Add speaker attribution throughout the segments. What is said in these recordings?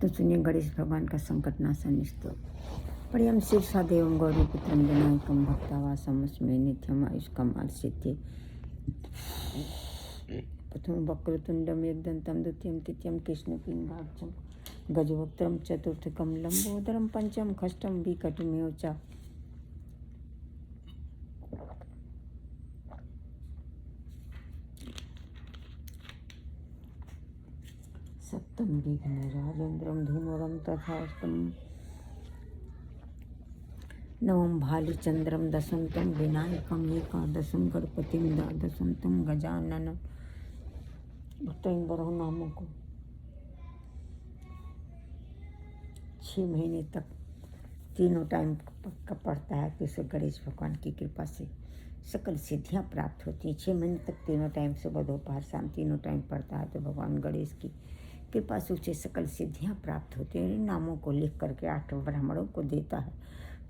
Speaker 1: तो सुनिए गणेश भगवान का संकटनाशन स्तोत्र। प्रियम शीर्षादेवं गौरीपुत्रं विनायकं भक्तावासमस्मै नित्यम् आयुष्कम् आर्षित्ये। प्रथमं वक्रतुण्डं एकदन्तं द्वितीयं तृतीयं कृष्णपिङ्गाक्षं गजवक्त्रं चतुर्थकं लम्बोदरं पंचम खष्टं विकटमेव च। सप्तम विघ्नराजेन्द्रं धूमरं तथाष्टम नवम भालिचंद्रम दशम तम विनायकम एकादशम गणपतिम द्वादशम तम गजानन। भक्त इन 12 नामों को 6 महीने तक तीनों टाइम का पढ़ता है तो उसे गणेश भगवान की कृपा से सकल सिद्धियां प्राप्त होती हैं। 6 महीने तक तीनों टाइम सुबह दोपहर शाम तीनों टाइम पढ़ता है तो भगवान गणेश की कृपा से उसे सकल सिद्धियां प्राप्त होती हैं। इन नामों को लिख करके 8 ब्राह्मणों को देता है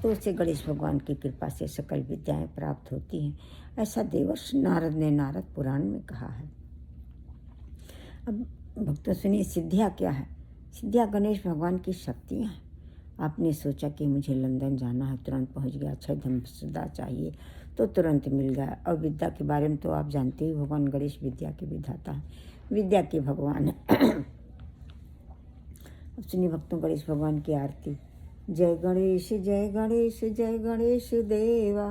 Speaker 1: तो उसे गणेश भगवान की कृपा से सकल विद्याएं प्राप्त होती हैं। ऐसा देवर्षि नारद ने नारद पुराण में कहा है। अब भक्तों सुनिए, सिद्धियाँ क्या है? सिद्धियाँ गणेश भगवान की शक्तियाँ हैं। आपने सोचा कि मुझे लंदन जाना है, तुरंत पहुँच गया। 6 धन सदा चाहिए तो तुरंत मिल गया। और विद्या के बारे में तो आप जानते ही, भगवान गणेश विद्या के विधाता है, विद्या के भगवान है। अब सुनिए भक्तों, गणेश भगवान की आरती। जय गणेश जय गणेश जय गणेश देवा,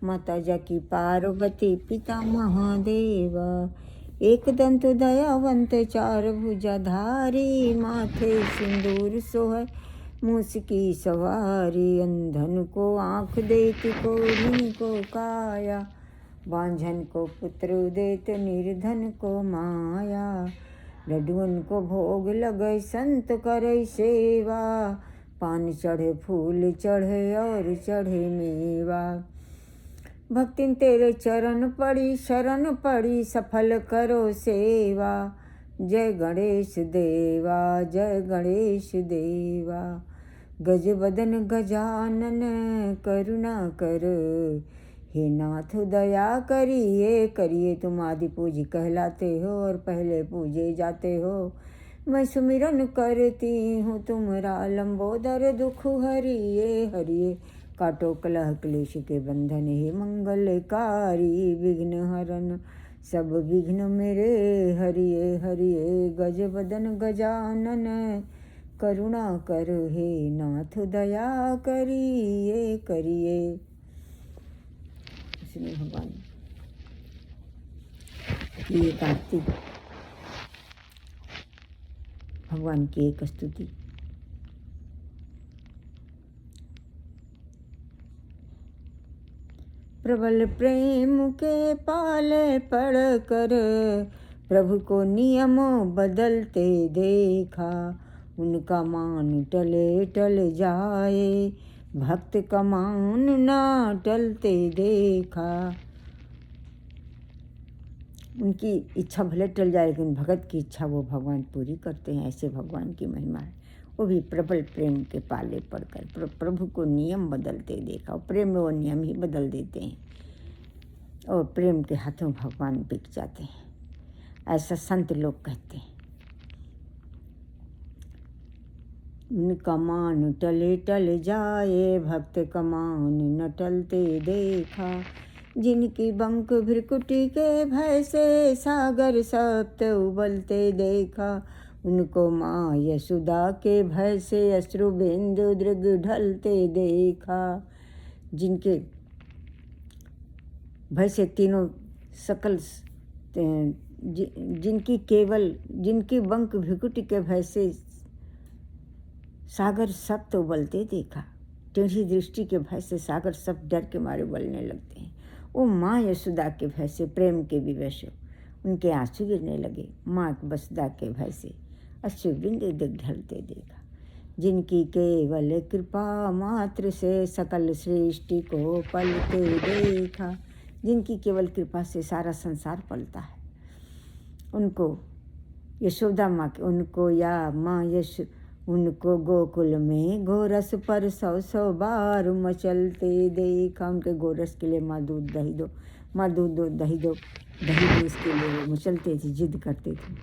Speaker 1: माता जकी पार्वती पिता महादेवा। एक दंत दयावंत चार भुजाधारी, माथे सिंदूर सोहै मूस की सवारी। अंधन को आँख देत कोढ़िन को काया, बांझन को पुत्र देत निर्धन को माया। लड्डुअन को भोग लगै संत करै सेवा, पान चढ़े फूल चढ़े और चढ़े मेवा। भक्तिन तेरे चरण पड़ी शरण पड़ी, सफल करो सेवा। जय गणेश देवा जय गणेश देवा। गज बदन गजानन करुणा कर, हे नाथ दया करिए करिए। तुम आदि पूजी कहलाते हो और पहले पूजे जाते हो। मैं सुमिरन करती हूँ तुम्हारा, लंबोदर दुख हरिए हरिए। काटो कलह क्लेश के बंधन, हे मंगलकारी विघ्न हरन। सब विघ्न मेरे हरिए हरिए। गज बदन गजानन करुणा कर, हे नाथ दया करिए करिए। इसलिए भगवान की एक आरती, भगवान की एक स्तुति। प्रबल प्रेम के पाले पड़ कर, प्रभु को नियम बदलते देखा। उनका मान टले टल जाए, भक्त का मान ना टलते देखा। उनकी इच्छा भले टल जाए लेकिन भगत की इच्छा वो भगवान पूरी करते हैं। ऐसे भगवान की महिमा है। वो भी प्रबल प्रेम के पाले पड़कर प्रभु को नियम बदलते देखा। और प्रेम में वो नियम ही बदल देते हैं और प्रेम के हाथों भगवान बिक जाते हैं। ऐसा संत लोग कहते हैं। उनका मान टले टल जाए, भक्त का मान न टलते देखा। जिनकी बंक भ्रिकुटी के भय से, सागर सप्त उबलते देखा। उनको माँ यशोदा के भय से, अश्रु बिंदु दृग ढलते देखा। जिनके भय से तीनों सकल जिनकी बंक भ्रिकुटी के भय से सागर सप्त उबलते देखा। टेढ़ी दृष्टि के भय से सागर सब डर के मारे उबलने लगते हैं। वो माँ यशोदा के भय से, प्रेम के विवश से उनके आंसू गिरने लगे। माँ वसुदा के भय से अश्रु बिंदु ढलते देखा। जिनकी केवल कृपा मात्र से, सकल सृष्टि को पलते देखा। जिनकी केवल कृपा से सारा संसार पलता है। उनको यशोदा माँ के, उनको या माँ उनको गोकुल में गोरस पर 100 बार मचलते देखा। उनके गोरस के लिए माँ दूध दही दो, माँ दूध दो दही दो, दही दो, इसके लिए वो मचलते थे, जिद करते थे।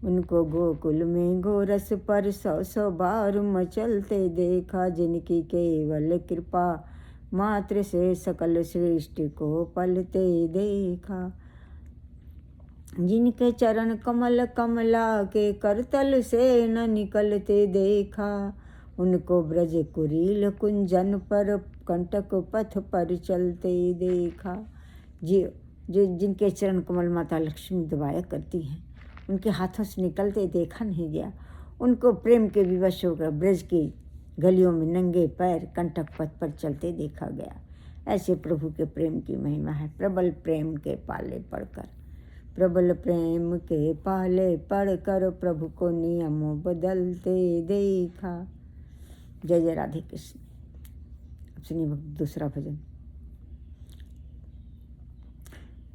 Speaker 1: उनको गोकुल में गोरस पर 100 बार मचलते देखा। जिनकी केवल कृपा मात्र से सकल सृष्टि को पलते देखा। जिनके चरण कमल कमला के करतल से न निकलते देखा। उनको ब्रज कुरील कुंजन पर कंटक पथ पर चलते देखा। जिनके चरण कमल माता लक्ष्मी दबाया करती हैं, उनके हाथों से निकलते देखा नहीं गया। उनको प्रेम के विवश होकर ब्रज की गलियों में नंगे पैर कंटक पथ पर चलते देखा गया। ऐसे प्रभु के प्रेम की महिमा है। प्रबल प्रेम के पाले पढ़कर, प्रबल प्रेम के पाले पढ़कर प्रभु को नियमों बदलते देखा। जय जय राधे कृष्ण। अब सुनिए दूसरा भजन।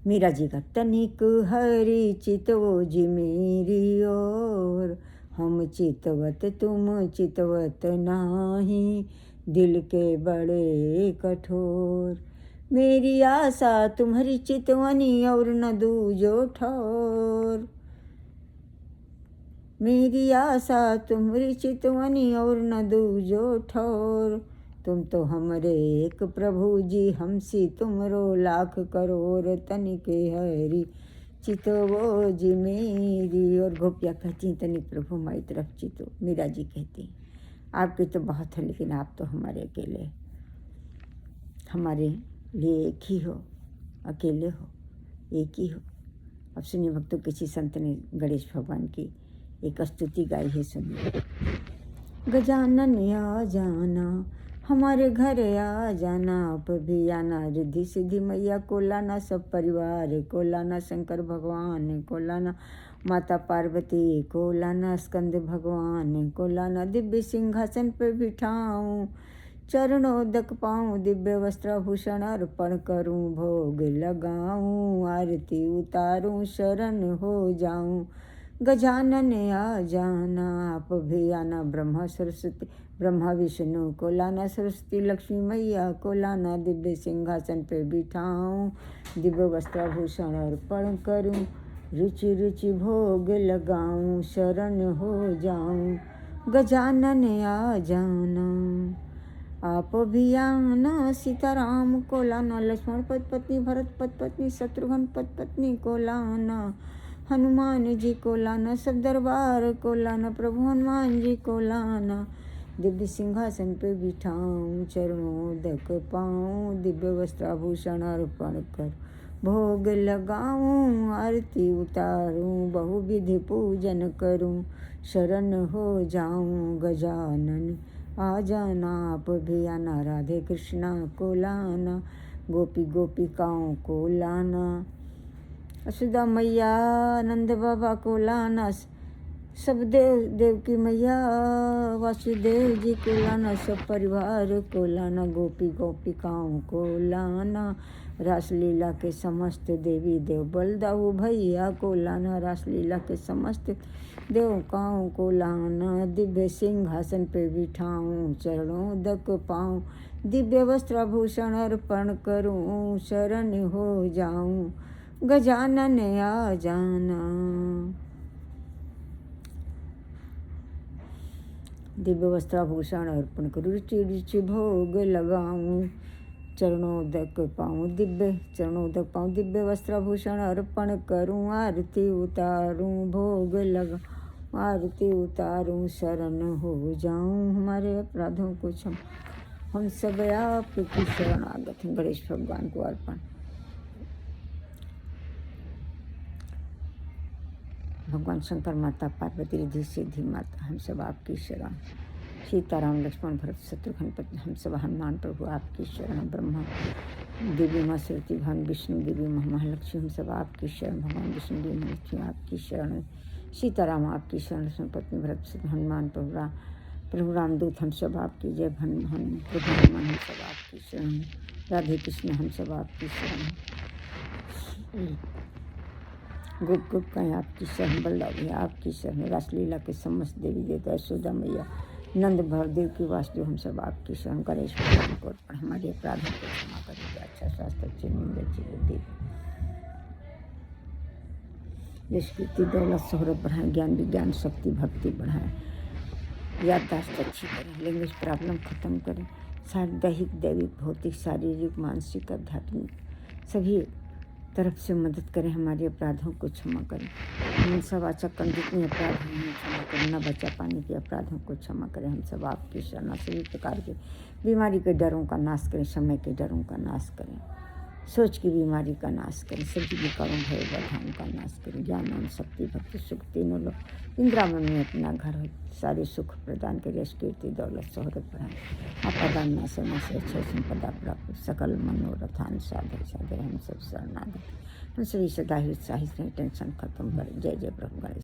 Speaker 1: मीरा जी का तनिक हरि चितवो जी मेरी ओर, हम चितवत तुम चितवत नाही, दिल के बड़े कठोर। मेरी आशा तुम्हारी चितवनी और न दूजो ठोर। मेरी आशा तुम्हारी चितवनी और न दूजो ठोर। तुम तो हमरे एक प्रभु जी, हमसी तुमरो लाख करोड़। तनिके हरि चितवो जी मेरी। और गोपिया कहती हैं तनिक प्रभु हमारी तरफ चितो। मीरा जी कहती हैं आपके तो बहुत है, लेकिन आप तो हमारे अकेले, हमारे लिए एक ही हो, अकेले हो, एक ही हो। अब सुनिए भक्तों, किसी संत ने गणेश भगवान की एक स्तुति गाई है, सुनिए। गजानन आ जाना, हमारे घर आ जाना, आप भी आना। रिद्धि सिद्धि मैया को लाना, सब परिवार को लाना। शंकर भगवान को लाना, माता पार्वती को लाना। स्कंद भगवान को लाना, दिव्य सिंहासन पर बिठाऊं। चरणोदक पाऊँ, दिव्य वस्त्राभूषण अर्पण करूँ। भोग लगाऊं, आरती उतारूं, शरण हो जाऊं। गजानन आ जाना, आप भी आना। ब्रह्मा विष्णु को लाना, सरस्वती लक्ष्मी मैया को लाना। दिव्य सिंहासन पे बिठाऊं, दिव्य वस्त्राभूषण अर्पण करूं। रुचि रुचि भोग लगाऊं, शरण हो जाऊं। गजानन आ जाना, आप भी आना। सीताराम को लाना, लक्ष्मण पद पत्नी, भरत पद पत्नी, शत्रुघ्न पद पत्नी को लाना। हनुमान जी को लाना, सब दरबार को लाना। प्रभु हनुमान जी को लाना, दिव्य सिंहासन पे बिठाऊं। चरणोदक पाऊं, दिव्य वस्त्राभूषण अर्पण कर। भोग लगाऊं, आरती उतारूं, बहुविधि पूजन करूं। शरण हो जाऊं, गजानन आ जाना, आप भी आना। राधे कृष्णा को लाना, गोपी गोपिकाओं को लाना। यशोदा मैया नंद बाबा को लाना, सब देव देव की मैया वासुदेव जी को लाना। सब परिवार को लाना, गोपी गोपिकाओं को लाना। रासलीला के समस्त देवी देव बलदाऊ भैया को लाना। रासलीला के समस्त देवकाओं को लाना। दिव्य सिंहासन पे बिठाऊं, चरणोदक पाऊं। दिव्य वस्त्राभूषण अर्पण करूं, शरण हो जाऊं। गजानन आ जाना, दिव्य वस्त्राभूषण अर्पण करूं। रुचि रुचि भोग लगाऊं, चरणोदक पाऊं। दिव्य चरणोदक पाऊं, दिव्य वस्त्राभूषण अर्पण करूं। आरती उतारूं, भोग लगाऊं, आरती उतारूं, शरण हो जाऊं। हमारे अपराधों को क्षम, हम सब आपकी शरणागत हैं। गणेश भगवान को अर्पण। भगवान शंकर, माता पार्वती, रिद्धि सिद्धि माता, हम सब आपकी शरण। सीताराम लक्ष्मण भरत शत्रुघ्न पत्नी, हम सब हनुमान प्रभु आपकी शरण। ब्रह्मा देवी माँ सरस्वती, भगवान विष्णु देवी माँ महालक्ष्मी, हम सब आपकी शरण। भगवान विष्णु देवी महालक्ष्मी आपकी शरण। सीताराम आपकी शरण, लक्ष्मण पत्नी भरत हनुमान प्रभु रामदूत, हम सब आपकी जय। प्रभु हनुमान, हम सब आपकी शरण। राधे कृष्ण, हम सब आपकी शरण। गुप गुप कहें आपकी शरण। बलदावी आपकी शरण। रासलीला के समस्त देवी देवता, यशोदा मैया, नंद भरदेव की वासुदेव, हम सब आपकी शरण। गणेश भगवान को अर्पण। हमारे अपराधों को क्षमा करें। अच्छा स्वास्थ्य, अच्छी नींद, अच्छी बुद्धि। यश कीर्ति दौलत शोहरत बढ़ाएं, ज्ञान विज्ञान शक्ति भक्ति बढ़ाएं, याददाश्त अच्छी करें, लैंग्वेज प्रॉब्लम ख़त्म करें, दैहिक दैविक भौतिक शारीरिक मानसिक आध्यात्मिक सभी तरफ से मदद करें, हमारे अपराधों को क्षमा करें, हिंसा वाचक कर्म जितने अपराध हैं क्षमा करें, न बचा पाने के अपराधों को क्षमा करें। हम सब आपकी शरण सभी प्रकार के बीमारी के डरों का नाश करें, समय के डरों का नाश करें, सोच की बीमारी का नाश करें, सभी विकारों भय बाधाओं का नाश करें, ज्ञान और शक्ति भक्ति सुख तीनों लोग इंद्रावन में अपना घर हो, सारे सुख प्रदान करें, यश कीर्ति दौलत शोहरत बढ़ाएं, आपदान नाश से अच्छे संपदा प्राप्त, सकल मनोरथान साधे साधे हम सब शरणागत, हम सभी सदा ही उत्साहित रहें, टेंशन खत्म करें। जय जय प्रभु गणेश।